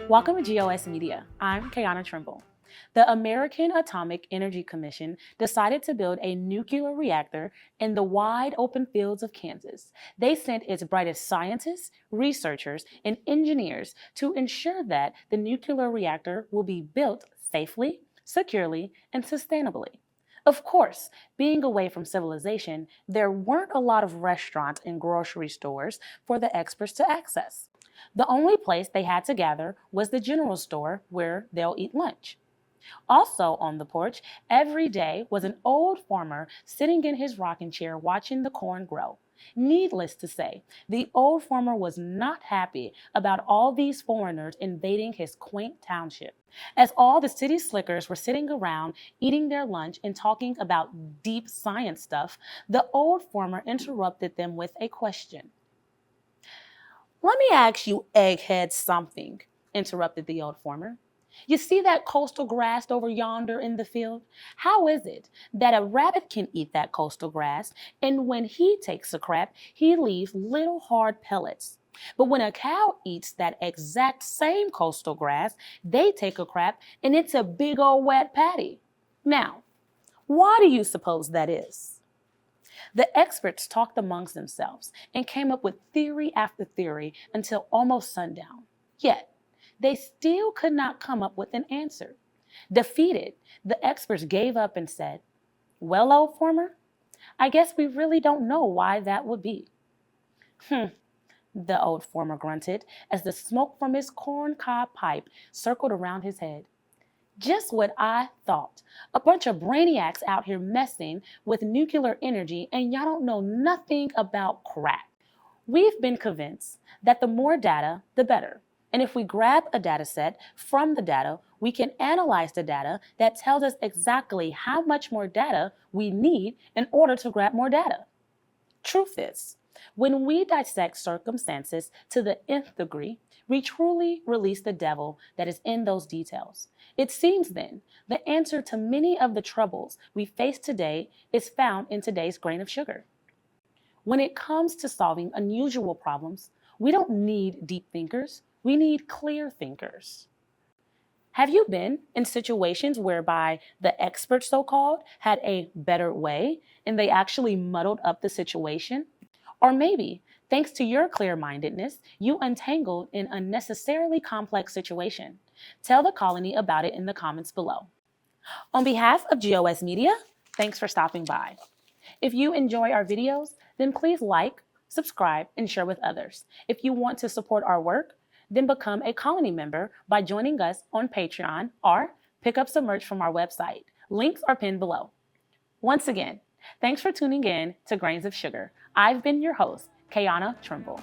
Welcome to GOS Media. I'm Kiana Trimble. The American Atomic Energy Commission decided to build a nuclear reactor in the wide open fields of Kansas. They sent its brightest scientists, researchers, and engineers to ensure that the nuclear reactor will be built safely, securely, and sustainably. Of course, being away from civilization, there weren't a lot of restaurants and grocery stores for the experts to access. The only place they had to gather was the general store where they'll eat lunch. Also on the porch every day was an old farmer sitting in his rocking chair watching the corn grow. Needless to say, the old farmer was not happy about all these foreigners invading his quaint township. As all the city slickers were sitting around eating their lunch and talking about deep science stuff, the old farmer interrupted them with a question. "Let me ask you, egghead, something," interrupted the old farmer. "You see that coastal grass over yonder in the field? How is it that a rabbit can eat that coastal grass, and when he takes a crap, he leaves little hard pellets? But when a cow eats that exact same coastal grass, they take a crap, and it's a big old wet patty. Now, why do you suppose that is?" The experts talked amongst themselves and came up with theory after theory until almost sundown. Yet, they still could not come up with an answer. Defeated, the experts gave up and said, "Well, old farmer, I guess we really don't know why that would be." The old farmer grunted as the smoke from his corncob pipe circled around his head. "Just what I thought. A bunch of brainiacs out here messing with nuclear energy, and y'all don't know nothing about crap. We've been convinced that the more data, the better. And if we grab a data set from the data, we can analyze the data that tells us exactly how much more data we need in order to grab more data." Truth is, when we dissect circumstances to the nth degree, we truly release the devil that is in those details. It seems then, the answer to many of the troubles we face today is found in today's grain of sugar. When it comes to solving unusual problems, we don't need deep thinkers, we need clear thinkers. Have you been in situations whereby the experts, so-called, had a better way and they actually muddled up the situation? Or maybe, thanks to your clear-mindedness, you untangled an unnecessarily complex situation. Tell the colony about it in the comments below. On behalf of GOS Media, thanks for stopping by. If you enjoy our videos, then please like, subscribe, and share with others. If you want to support our work, then become a colony member by joining us on Patreon or pick up some merch from our website. Links are pinned below. Once again, thanks for tuning in to Grains of Sugar. I've been your host, Kiana Trimble.